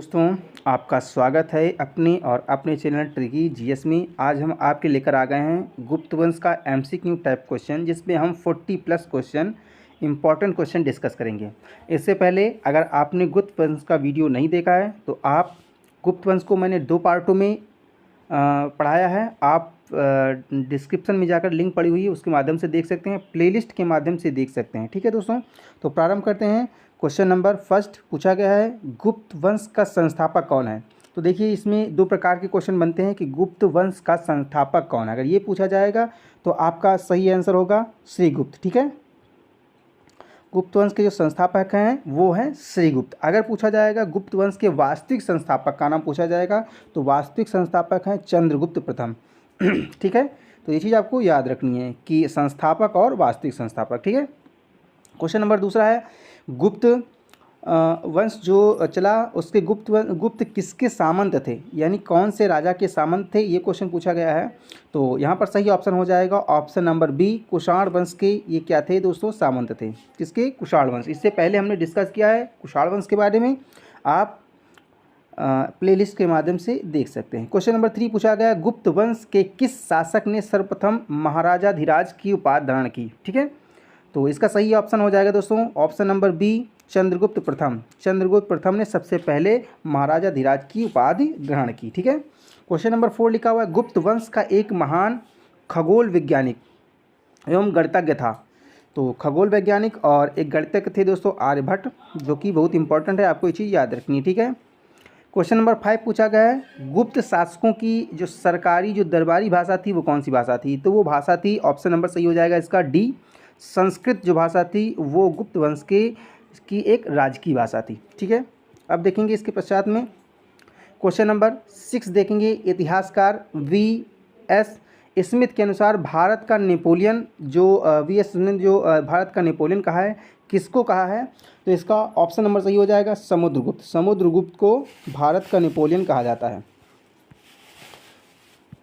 दोस्तों, आपका स्वागत है अपने और अपने चैनल ट्रिकी जीएस में। आज हम आपके लेकर आ गए हैं गुप्त वंश का एमसीक्यू टाइप क्वेश्चन, जिसमें हम 40+ क्वेश्चन इंपॉर्टेंट क्वेश्चन डिस्कस करेंगे। इससे पहले अगर आपने गुप्त वंश का वीडियो नहीं देखा है तो आप गुप्त वंश को मैंने 2 पार्टों में पढ़ाया है। आप डिस्क्रिप्शन में जाकर लिंक पड़ी हुई है, उसके माध्यम से देख सकते हैं, प्लेलिस्ट के माध्यम से देख सकते हैं। ठीक है दोस्तों, तो प्रारंभ करते हैं। क्वेश्चन नंबर फर्स्ट पूछा गया है, गुप्त वंश का संस्थापक कौन है। तो देखिए, इसमें 2 प्रकार के क्वेश्चन बनते हैं कि गुप्त वंश का संस्थापक कौन है। अगर ये पूछा जाएगा तो आपका सही आंसर होगा श्रीगुप्त। ठीक है, गुप्त वंश के जो संस्थापक हैं वो हैं श्रीगुप्त। अगर पूछा जाएगा गुप्त वंश के वास्तविक संस्थापक का नाम पूछा जाएगा तो वास्तविक संस्थापक हैं चंद्रगुप्त प्रथम। ठीक है, तो ये चीज़ आपको याद रखनी है कि संस्थापक और वास्तविक संस्थापक। ठीक है, क्वेश्चन नंबर दूसरा है, गुप्त वंश जो चला उसके गुप्त किसके सामंत थे, यानी कौन से राजा के सामंत थे, ये क्वेश्चन पूछा गया है। तो यहाँ पर सही ऑप्शन हो जाएगा ऑप्शन नंबर बी, कुषाण वंश के ये क्या थे दोस्तों, सामंत थे। किसके? कुषाण वंश। इससे पहले हमने डिस्कस किया है कुषाण वंश के बारे में, आप प्लेलिस्ट के माध्यम से देख सकते हैं। क्वेश्चन नंबर 3 पूछा गया, गुप्त वंश के किस शासक ने सर्वप्रथम महाराजाधिराज की उपाधि धारण की। ठीक है, तो इसका सही ऑप्शन हो जाएगा दोस्तों ऑप्शन नंबर बी, चंद्रगुप्त प्रथम। चंद्रगुप्त प्रथम ने सबसे पहले महाराजाधिराज की उपाधि ग्रहण की। ठीक है, क्वेश्चन नंबर 4 लिखा हुआ है, गुप्त वंश का एक महान खगोल वैज्ञानिक एवं गणितज्ञ था। तो खगोल वैज्ञानिक और एक गणितज्ञ थे दोस्तों आर्यभट्ट, जो कि बहुत इंपॉर्टेंट है, आपको ये चीज़ याद रखनी है। ठीक है, क्वेश्चन नंबर 5 पूछा गया है, गुप्त शासकों की जो सरकारी जो दरबारी भाषा थी वो कौन सी भाषा थी। तो वो भाषा थी, ऑप्शन नंबर सही हो जाएगा इसका डी, संस्कृत जो भाषा थी वो गुप्त वंश की एक राजकीय भाषा थी। ठीक है, अब देखेंगे इसके पश्चात में क्वेश्चन नंबर 6 देखेंगे, इतिहासकार वी.एस. स्मिथ के अनुसार भारत का नेपोलियन जो वी.एस. स्मिथ जो भारत का नेपोलियन कहा है, किसको कहा है। तो इसका ऑप्शन नंबर सही हो जाएगा समुद्रगुप्त। समुद्रगुप्त को भारत का नेपोलियन कहा जाता है।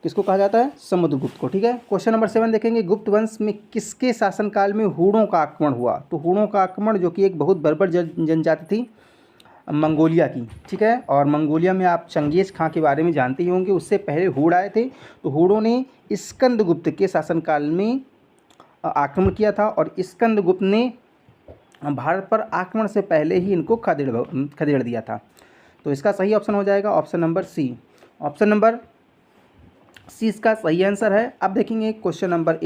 किसको कहा जाता है? समुद्रगुप्त को। ठीक है, क्वेश्चन नंबर 7 देखेंगे, गुप्त वंश में किसके शासनकाल में हूणों का आक्रमण हुआ। तो हूणों का आक्रमण जो कि एक बहुत बर्बर जनजाति थी मंगोलिया की। ठीक है, और मंगोलिया में आप चंगेज खां के बारे में जानते ही होंगे, उससे पहले हूण आए थे। तो हूणों ने स्कंदगुप्त के शासनकाल में आक्रमण किया था और स्कंदगुप्त ने भारत पर आक्रमण से पहले ही इनको खदेड़ दिया था। तो इसका सही ऑप्शन हो जाएगा option number C. Option number C इसका सही आंसर है। अब देखेंगे क्वेश्चन नंबर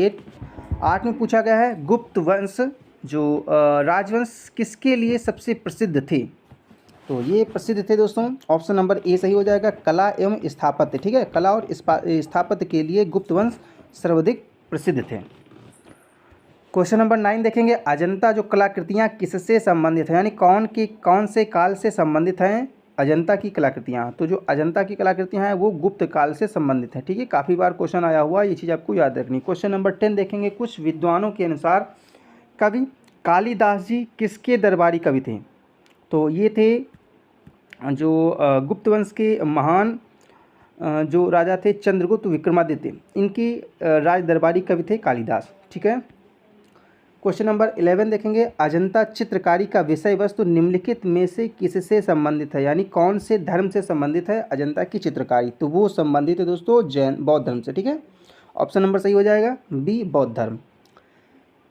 8 में पूछा गया है, गुप्त वंश जो राजवंश किसके लिए सबसे प्रसिद्ध थे। तो ये प्रसिद्ध थे दोस्तों, ऑप्शन नंबर ए सही हो जाएगा, कला एवं स्थापत्य। ठीक है, कला और स्थापत्य के लिए गुप्त वंश सर्वाधिक प्रसिद्ध थे। क्वेश्चन नंबर 9 देखेंगे, अजंता जो कलाकृतियाँ किससे संबंधित हैं, यानी कौन से काल से संबंधित हैं अजंता की कलाकृतियाँ। तो जो अजंता की कलाकृतियाँ हैं वो गुप्त काल से संबंधित हैं। ठीक है, काफ़ी बार क्वेश्चन आया हुआ, ये चीज़ आपको याद रखनी। क्वेश्चन नंबर 10 देखेंगे, कुछ विद्वानों के अनुसार कवि कालिदास जी किसके दरबारी कवि थे। तो ये थे जो गुप्त वंश के महान जो राजा थे चंद्रगुप्त विक्रमादित्य, इनकी राज दरबारी कवि थे कालिदास। ठीक है, क्वेश्चन नंबर 11 देखेंगे, अजंता चित्रकारी का विषय वस्तु निम्नलिखित में से किससे संबंधित है, यानी कौन से धर्म से संबंधित है अजंता की चित्रकारी। तो वो संबंधित है दोस्तों बौद्ध धर्म से। ठीक है, ऑप्शन नंबर सही हो जाएगा बी, बौद्ध धर्म।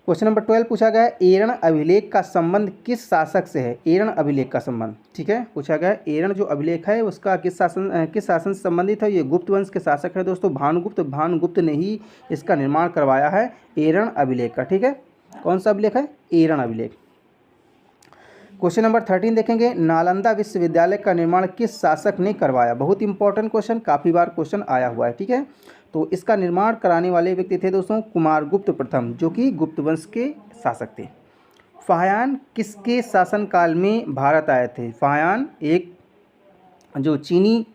क्वेश्चन नंबर 12 पूछा गया, एरण अभिलेख का संबंध किस शासक से है। एरण अभिलेख का संबंध, ठीक है, पूछा गया एरण जो अभिलेख है उसका किस शासन से संबंधित है। ये गुप्त वंश के शासक है दोस्तों भानुगुप्त ने ही इसका निर्माण करवाया है एरण अभिलेख का। ठीक है, कौन सा अभिलेख है? एरण अभिलेख। क्वेश्चन नंबर 13 देखेंगे, नालंदा विश्वविद्यालय का निर्माण किस शासक ने करवाया। बहुत इंपॉर्टेंट क्वेश्चन, काफ़ी बार क्वेश्चन आया हुआ है। ठीक है, तो इसका निर्माण कराने वाले व्यक्ति थे दोस्तों कुमारगुप्त प्रथम, जो कि गुप्त वंश के शासक थे। फाह्यान किसके शासनकाल में भारत आए थे। फाह्यान एक जो चीनी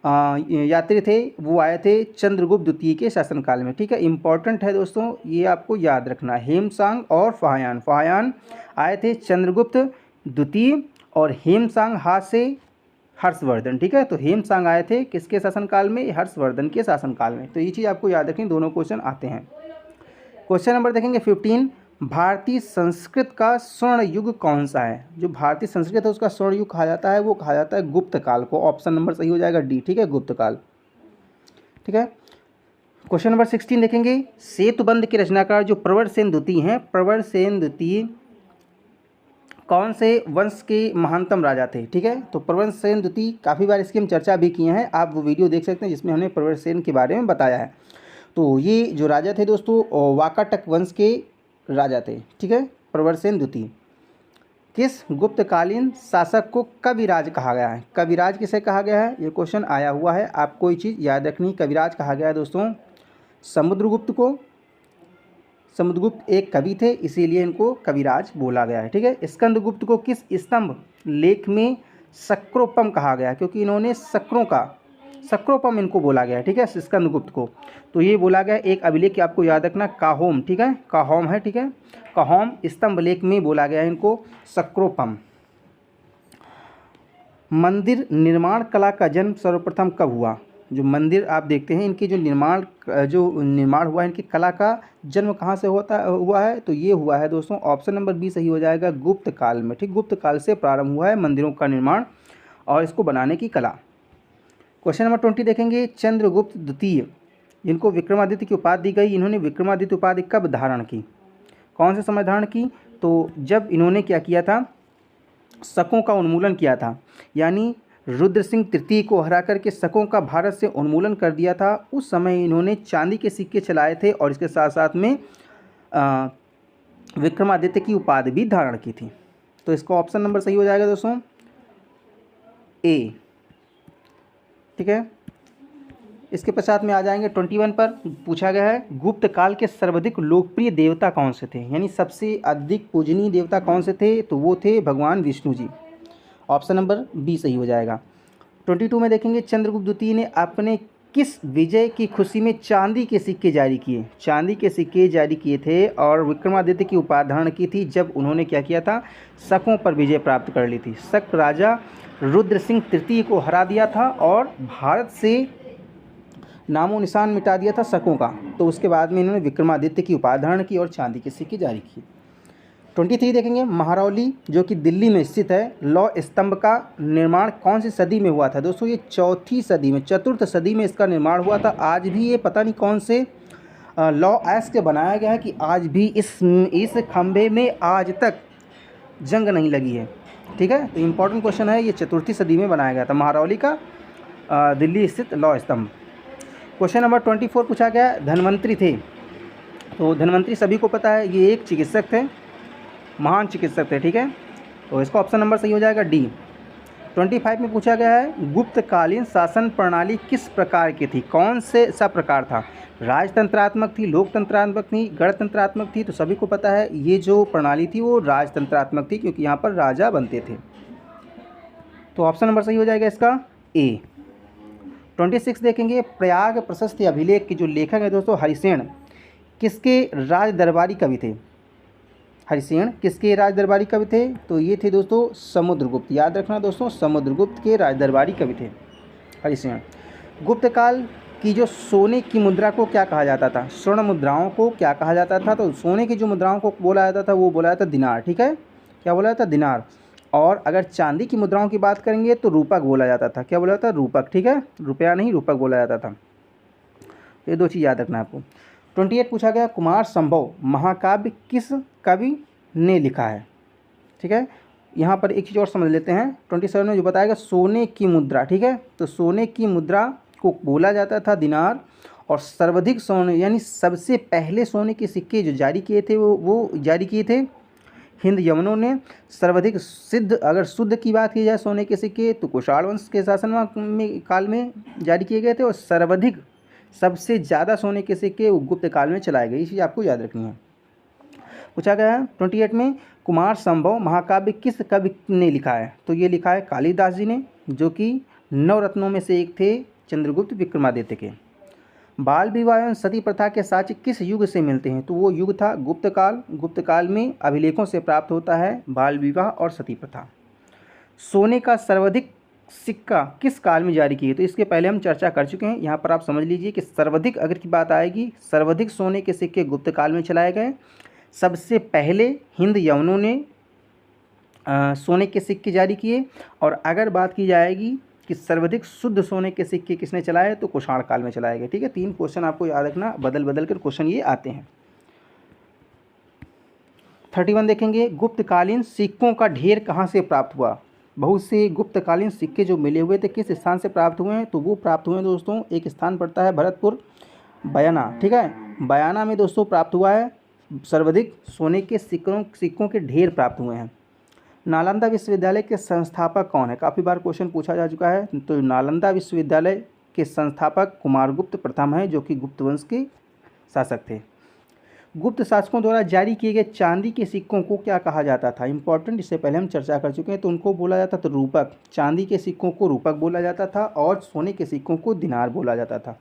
यात्री थे वो आए थे चंद्रगुप्त द्वितीय के शासनकाल में। ठीक है, इंपॉर्टेंट है दोस्तों, ये आपको याद रखना है। हेमसांग और फाह्यान आए थे चंद्रगुप्त द्वितीय और हेमसांग हाथ से हर्षवर्धन। ठीक है, तो हेमसांग आए थे किसके शासनकाल में? हर्षवर्धन के शासनकाल में। तो ये चीज़ आपको याद रखनी, दोनों क्वेश्चन आते हैं। क्वेश्चन नंबर देखेंगे 15, भारतीय संस्कृत का स्वर्ण युग कौन सा है? जो भारतीय संस्कृत है उसका स्वर्ण युग कहा जाता है, वो कहा जाता है गुप्त काल को। ऑप्शन नंबर सही हो जाएगा डी, ठीक है, गुप्त काल। ठीक है, क्वेश्चन नंबर 16 देखेंगे। सेतुबंध के रचनाकार जो प्रवरसेन द्वितीय हैं, प्रवरसेन द्वितीय कौन से वंश के महानतम राजा थे? ठीक है, तो प्रवरसेन द्वितीय काफ़ी बार इसकी हम चर्चा भी किए हैं, आप वो वीडियो देख सकते हैं जिसमें हमने प्रवरसेन के बारे में बताया है। तो ये जो राजा थे दोस्तों वाकाटक वंश के राजा थे। ठीक है, प्रवरसेन द्वितीय। किस गुप्तकालीन शासक को कविराज कहा गया है? कविराज किसे कहा गया है? ये क्वेश्चन आया हुआ है, आपको ये चीज़ याद रखनी। कविराज कहा गया है दोस्तों समुद्रगुप्त को। समुद्रगुप्त एक कवि थे, इसीलिए इनको कविराज बोला गया है। ठीक है, स्कंदगुप्त को किस स्तंभ लेख में शक्रोपम कहा गया? क्योंकि इन्होंने शक्रोपम इनको बोला गया है। ठीक है, स्कंदगुप्त को। तो ये बोला गया एक अभिलेख आपको याद रखना, काहोम। ठीक है, काहोम है। ठीक है, काहोम स्तंभ लेख में बोला गया है इनको शक्रोपम। मंदिर निर्माण कला का जन्म सर्वप्रथम कब हुआ? जो मंदिर आप देखते हैं इनके जो निर्माण हुआ है, इनकी कला का जन्म कहाँ से हुआ है? तो ये हुआ है दोस्तों, ऑप्शन नंबर बी सही हो जाएगा, गुप्त काल में। ठीक, गुप्त काल से प्रारंभ हुआ है मंदिरों का निर्माण और इसको बनाने की कला। क्वेश्चन नंबर 20 देखेंगे। चंद्रगुप्त द्वितीय जिनको विक्रमादित्य की उपाधि दी गई, इन्होंने विक्रमादित्य उपाधि कब धारण की? कौन से समय धारण की? तो जब इन्होंने क्या किया था, शकों का उन्मूलन किया था, यानी रुद्र सिंह तृतीय को हरा करके शकों का भारत से उन्मूलन कर दिया था। उस समय इन्होंने चांदी के सिक्के चलाए थे और इसके साथ साथ में विक्रमादित्य की उपाधि भी धारण की थी। तो इसका ऑप्शन नंबर सही हो जाएगा दोस्तों ए। ठीक है, इसके पश्चात में आ जाएंगे 21 पर। पूछा गया है गुप्त काल के सर्वाधिक लोकप्रिय देवता कौन से थे, यानी सबसे अधिक पूजनीय देवता कौन से थे? तो वो थे भगवान Vishnu ji. Option number B सही हो जाएगा। 22 में देखेंगे। चंद्रगुप्त द्वितीय ने अपने किस विजय की खुशी में चांदी के सिक्के जारी किए? चांदी के सिक्के जारी किए थे और विक्रमादित्य की उपाधि धारण की थी जब उन्होंने क्या किया था, शकों पर विजय प्राप्त कर ली थी। शक राजा रुद्र सिंह तृतीय को हरा दिया था और भारत से नामो निशान मिटा दिया था शकों का। तो उसके बाद में इन्होंने विक्रमादित्य की उपाधि धारण की और चांदी के सिक्के जारी किए। 23 देखेंगे। महरौली जो कि दिल्ली में स्थित है, लौह स्तंभ का निर्माण कौन सी सदी में हुआ था? दोस्तों ये चौथी सदी में, चतुर्थ सदी में इसका निर्माण हुआ था। आज भी ये पता नहीं कौन से लौह ऐस के बनाया गया है कि आज भी इस खंभे में आज तक जंग नहीं लगी है। ठीक है, तो इम्पोर्टेंट क्वेश्चन है, ये चतुर्थी सदी में बनाया गया था महरौली का दिल्ली स्थित लौह स्तंभ। क्वेश्चन नंबर 24 पूछा गया। धन्वंतरी थे, तो धन्वंतरी सभी को पता है, ये एक चिकित्सक थे, महान चिकित्सक थे। ठीक है, तो इसका ऑप्शन नंबर सही हो जाएगा डी। 25 में पूछा गया है गुप्तकालीन शासन प्रणाली किस प्रकार की थी? कौन से सा प्रकार था? राजतंत्रात्मक थी, लोकतंत्रात्मक थी, गणतंत्रात्मक थी? तो सभी को पता है ये जो प्रणाली थी वो राजतंत्रात्मक थी, क्योंकि यहाँ पर राजा बनते थे। तो ऑप्शन नंबर सही हो जाएगा इसका ए। 26 देखेंगे। प्रयाग प्रशस्ति अभिलेख के जो लेखक है दोस्तों हरिसेन किसके राज दरबारी कवि थे? हरिसेन किसके राज दरबारी कवि थे? तो ये थे दोस्तों समुद्रगुप्त। याद रखना दोस्तों, समुद्रगुप्त के राज दरबारी कवि थे हरिसेन। गुप्त काल की जो सोने की मुद्रा को क्या कहा जाता था? स्वर्ण मुद्राओं को क्या कहा जाता था? तो सोने की जो मुद्राओं को बोला जाता था वो बोला जाता था दिनार। ठीक है, क्या बोला जाता? दिनार। और अगर चांदी की मुद्राओं की बात करेंगे तो रूपक बोला जाता था। क्या बोला जाता? रूपक। ठीक है, रुपया नहीं, रूपक बोला जाता था। ये दो चीज़ याद रखना आपको। 28 पूछा गया। कुमार संभव महाकाव्य किस कवि ने लिखा है? ठीक है, यहाँ पर एक चीज़ और समझ लेते हैं। 27 में जो बताएगा सोने की मुद्रा। ठीक है, तो सोने की मुद्रा को बोला जाता था दिनार। और सर्वाधिक सोने यानी सबसे पहले सोने के सिक्के जो जारी किए थे वो जारी किए थे हिंद यवनों ने। सर्वाधिक सिद्ध अगर शुद्ध की बात की जाए सोने के सिक्के तो कुषाण वंश के शासन में काल में जारी किए गए थे। और सर्वाधिक सबसे ज़्यादा सोने के सिक्के गुप्त काल में चलाए गए। ये चीज़ आपको याद रखनी है। पूछा गया है 28 में कुमार संभव महाकाव्य किस कवि ने लिखा है? तो ये लिखा है कालिदास जी ने, जो कि नवरत्नों में से एक थे चंद्रगुप्त विक्रमादित्य के। बाल विवाह एवं सती प्रथा के साक्ष्य किस युग से मिलते हैं? तो वो युग था गुप्त काल। गुप्त काल में अभिलेखों से प्राप्त होता है बाल विवाह और सती प्रथा। सोने का सर्वाधिक सिक्का किस काल में जारी किए? तो इसके पहले हम चर्चा कर चुके हैं। यहाँ पर आप समझ लीजिए कि सर्वाधिक अगर की बात आएगी, सर्वाधिक सोने के सिक्के गुप्त काल में चलाए गए। सबसे पहले हिंद यवनों ने सोने के सिक्के जारी किए। और अगर बात की जाएगी कि सर्वाधिक शुद्ध सोने के सिक्के किसने चलाए, तो कुषाण काल में चलाए गए। ठीक है, 3 क्वेश्चन आपको याद रखना, बदल बदल कर क्वेश्चन ये आते हैं। 31 देखेंगे, गुप्तकालीन सिक्कों का ढेर कहाँ से प्राप्त हुआ। बहुत से गुप्तकालीन सिक्के जो मिले हुए थे किस स्थान से प्राप्त हुए हैं, तो वो प्राप्त हुए हैं दोस्तों, एक स्थान पड़ता है भरतपुर बयाना। ठीक है, बयाना में दोस्तों प्राप्त हुआ है, सर्वाधिक सोने के सिक्कों के ढेर प्राप्त हुए हैं। नालंदा विश्वविद्यालय के संस्थापक कौन है, काफ़ी बार क्वेश्चन पूछा जा चुका है। तो नालंदा विश्वविद्यालय के संस्थापक कुमारगुप्त प्रथम हैं, जो कि गुप्त वंश के शासक थे। गुप्त शासकों द्वारा जारी किए गए चांदी के सिक्कों को क्या कहा जाता था, इंपॉर्टेंट, इससे पहले हम चर्चा कर चुके हैं। तो उनको बोला जाता था रूपक, चांदी के सिक्कों को रूपक बोला जाता था और सोने के सिक्कों को दिनार बोला जाता था।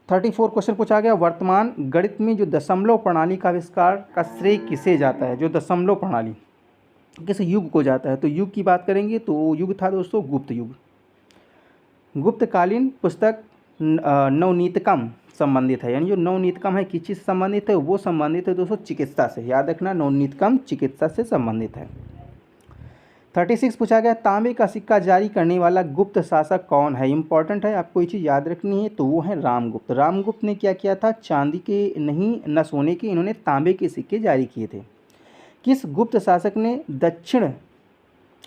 34 क्वेश्चन पूछा गया, वर्तमान गणित में जो दशमलव प्रणाली का आविष्कार का श्रेय किसे जाता है। जो दशमलव प्रणाली किस युग को जाता है, तो युग की बात करेंगे तो युग था दोस्तों गुप्त युग। गुप्तकालीन पुस्तक नवनीतकम संबंधित है, यानी जो नवनीतकम है किस चीज़ से संबंधित है, वो संबंधित है दोस्तों चिकित्सा से। याद रखना, नवनीतकम चिकित्सा से संबंधित है। 36 पूछा गया, तांबे का सिक्का जारी करने वाला गुप्त शासक कौन है। इंपॉर्टेंट है, आपको ये चीज़ याद रखनी है। तो वो है रामगुप्त। रामगुप्त ने क्या किया था, चांदी के नहीं न सोने के, इन्होंने तांबे के सिक्के जारी किए थे। किस गुप्त शासक ने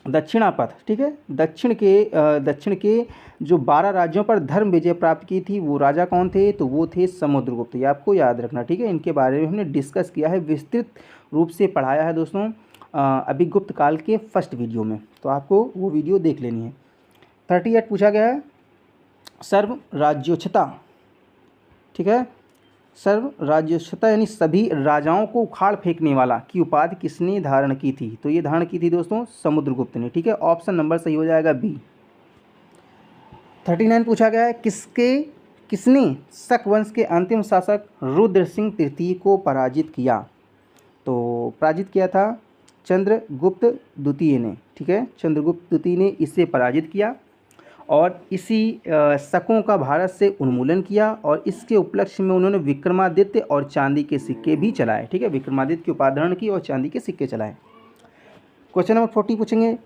दक्षिणापथ, ठीक है, दक्षिण के जो 12 राज्यों पर धर्म विजय प्राप्त की थी, वो राजा कौन थे, तो वो थे समुद्रगुप्त। ये आपको याद रखना। ठीक है, इनके बारे में हमने डिस्कस किया है, विस्तृत रूप से पढ़ाया है दोस्तों अभी गुप्त काल के फर्स्ट वीडियो में, तो आपको वो वीडियो देख लेनी है। 38 पूछा गया है, सर्व राज्योच्छता, ठीक है, सर्व राज्योच्छता यानी सभी राजाओं को उखाड़ फेंकने वाला की उपाधि किसने धारण की थी, तो ये धारण की थी दोस्तों समुद्रगुप्त ने। ठीक है, ऑप्शन नंबर सही हो जाएगा बी। 39 पूछा गया है, किसने शक वंश के अंतिम शासक रुद्र सिंह तृतीय को पराजित किया, तो पराजित किया था चंद्रगुप्त द्वितीय ने। ठीक है, चंद्रगुप्त द्वितीय ने इसे पराजित किया और इसी शकों का भारत से उन्मूलन किया और इसके उपलक्ष्य में उन्होंने विक्रमादित्य और चांदी के सिक्के भी चलाए। ठीक है, विक्रमादित्य की उपाधि धारण की और चांदी के सिक्के चलाए। क्वेश्चन नंबर 40 पूछेंगे,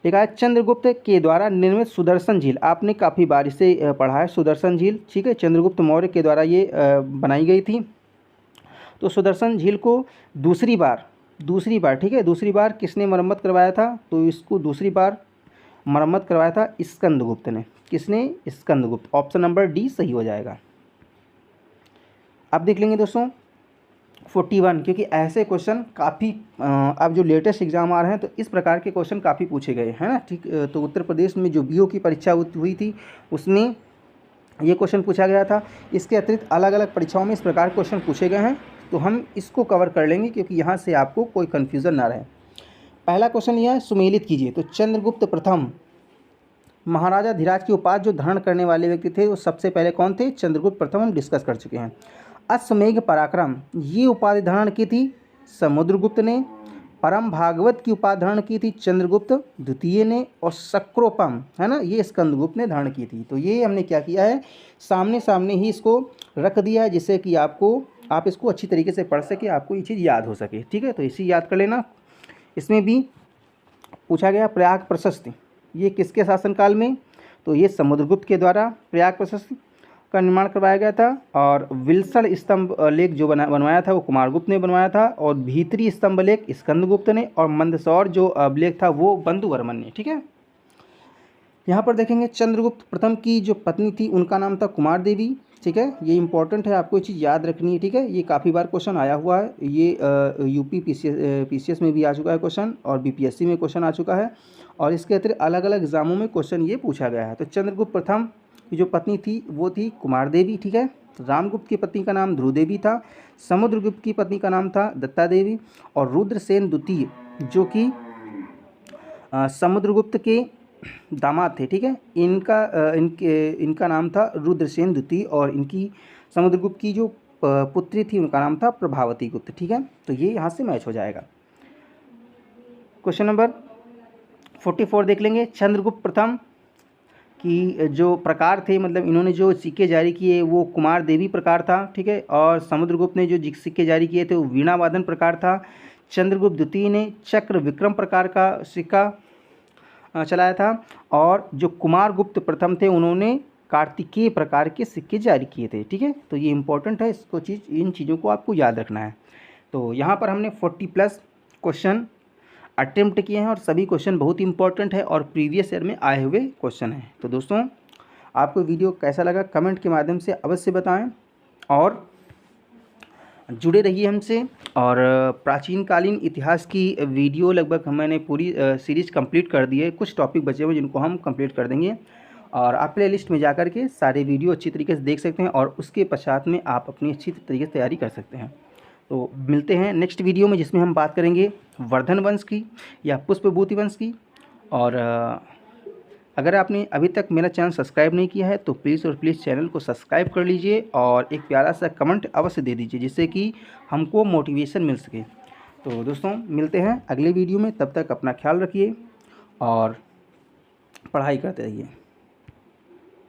एक है चंद्रगुप्त के द्वारा निर्मित सुदर्शन झील, आपने काफ़ी बार इसे पढ़ा है सुदर्शन झील। ठीक है, चंद्रगुप्त मौर्य के द्वारा ये बनाई गई थी। तो सुदर्शन झील को दूसरी बार ठीक है, दूसरी बार किसने मरम्मत करवाया था, तो इसको दूसरी बार मरम्मत करवाया था स्कंदगुप्त ने। किसने, स्कंदगुप्त। ऑप्शन नंबर डी सही हो जाएगा। अब देख लेंगे दोस्तों 41, क्योंकि ऐसे क्वेश्चन काफ़ी अब जो लेटेस्ट एग्जाम आ रहे हैं तो इस प्रकार के क्वेश्चन काफ़ी पूछे गए हैं ना। ठीक, तो उत्तर प्रदेश में जो बीओ की परीक्षा हुई थी उसमें ये क्वेश्चन पूछा गया था। इसके अतिरिक्त अलग अलग परीक्षाओं में इस प्रकार के क्वेश्चन पूछे गए हैं, तो हम इसको कवर कर लेंगे क्योंकि यहाँ से आपको कोई कन्फ्यूज़न ना रहे। पहला क्वेश्चन यह है, सुमेलित कीजिए। तो चंद्रगुप्त प्रथम महाराजा धीराज की उपाधि जो धारण करने वाले व्यक्ति थे वो सबसे पहले कौन थे, चंद्रगुप्त प्रथम, हम डिस्कस कर चुके हैं। अश्वमेघ पराक्रम ये उपाधि धारण की थी समुद्रगुप्त ने। परम भागवत की उपाधि धारण की थी चंद्रगुप्त द्वितीय ने। और शक्रोपम, है ना, ये स्कंदगुप्त ने धारण की थी। तो ये हमने क्या किया है, सामने सामने ही इसको रख दिया है जिससे कि आप इसको अच्छी तरीके से पढ़ सके, आपको ये चीज़ याद हो सके। ठीक है, तो इसी याद कर लेना। इसमें भी पूछा गया प्रयाग प्रशस्ति, ये किसके शासनकाल में, तो ये समुद्रगुप्त के द्वारा प्रयाग प्रशस्ति का निर्माण करवाया गया था। और विल्सन स्तंभ लेख जो बनवाया था वो कुमारगुप्त ने बनवाया था। और भीतरी स्तंभ लेख स्कंदगुप्त ने। और मंदसौर जो अभिलेख था वो बंधुवर्मन ने। ठीक है, यहाँ पर देखेंगे चंद्रगुप्त प्रथम की जो पत्नी थी उनका नाम था कुमार देवी। ठीक है, ये इंपॉर्टेंट है, आपको ये चीज़ याद रखनी है। ठीक है, ये काफ़ी बार क्वेश्चन आया हुआ है, ये यूपी पीसीएस में भी आ चुका है क्वेश्चन और बीपीएससी में क्वेश्चन आ चुका है और इसके अतिरिक्त अलग अलग एग्जामों में क्वेश्चन ये पूछा गया है। तो चंद्रगुप्त प्रथम की जो पत्नी थी वो थी कुमार देवी। ठीक है, रामगुप्त की पत्नी का नाम ध्रुव देवी था। समुद्रगुप्त की पत्नी का नाम था दत्ता देवी। और रुद्रसेन द्वितीय जो कि समुद्रगुप्त के दामाद थे। ठीक है, इनका नाम था रुद्रसेन द्वितीय और इनकी समुद्रगुप्त की जो पुत्री थी उनका नाम था प्रभावती गुप्त। ठीक है, तो ये यहाँ से मैच हो जाएगा। क्वेश्चन नंबर 44 देख लेंगे, चंद्रगुप्त प्रथम कि जो प्रकार थे, मतलब इन्होंने जो सिक्के जारी किए वो कुमार देवी प्रकार था, ठीक है। और समुद्रगुप्त ने जो सिक्के जारी किए थे वो वीणा वादन प्रकार था। चंद्रगुप्त द्वितीय ने चक्र विक्रम प्रकार का सिक्का चलाया था। और जो कुमार गुप्त प्रथम थे उन्होंने कार्तिकेय प्रकार के सिक्के जारी किए थे, ठीक है। तो ये इंपॉर्टेंट है, इसको इन चीज़ों को आपको याद रखना है। तो यहाँ पर हमने 40+ क्वेश्चन अटेम्प्ट किए हैं और सभी क्वेश्चन बहुत इंपॉर्टेंट है और प्रीवियस ईयर में आए हुए क्वेश्चन हैं। तो दोस्तों आपको वीडियो कैसा लगा कमेंट के माध्यम से अवश्य बताएं और जुड़े रहिए हमसे। और प्राचीन कालीन इतिहास की वीडियो लगभग मैंने पूरी सीरीज़ कंप्लीट कर दी है। कुछ टॉपिक बचे हुए जिनको हम कंप्लीट कर देंगे और आप प्ले लिस्ट में जाकर के सारे वीडियो अच्छी तरीके से देख सकते हैं और उसके पश्चात में आप अपनी अच्छी तरीके से तैयारी कर सकते हैं। तो मिलते हैं नेक्स्ट वीडियो में जिसमें हम बात करेंगे वर्धन वंश की या पुष्पभूति वंश की। और अगर आपने अभी तक मेरा चैनल सब्सक्राइब नहीं किया है तो प्लीज़ और प्लीज़ चैनल को सब्सक्राइब कर लीजिए और एक प्यारा सा कमेंट अवश्य दे दीजिए जिससे कि हमको मोटिवेशन मिल सके। तो दोस्तों मिलते हैं अगले वीडियो में, तब तक अपना ख्याल रखिए और पढ़ाई करते रहिए।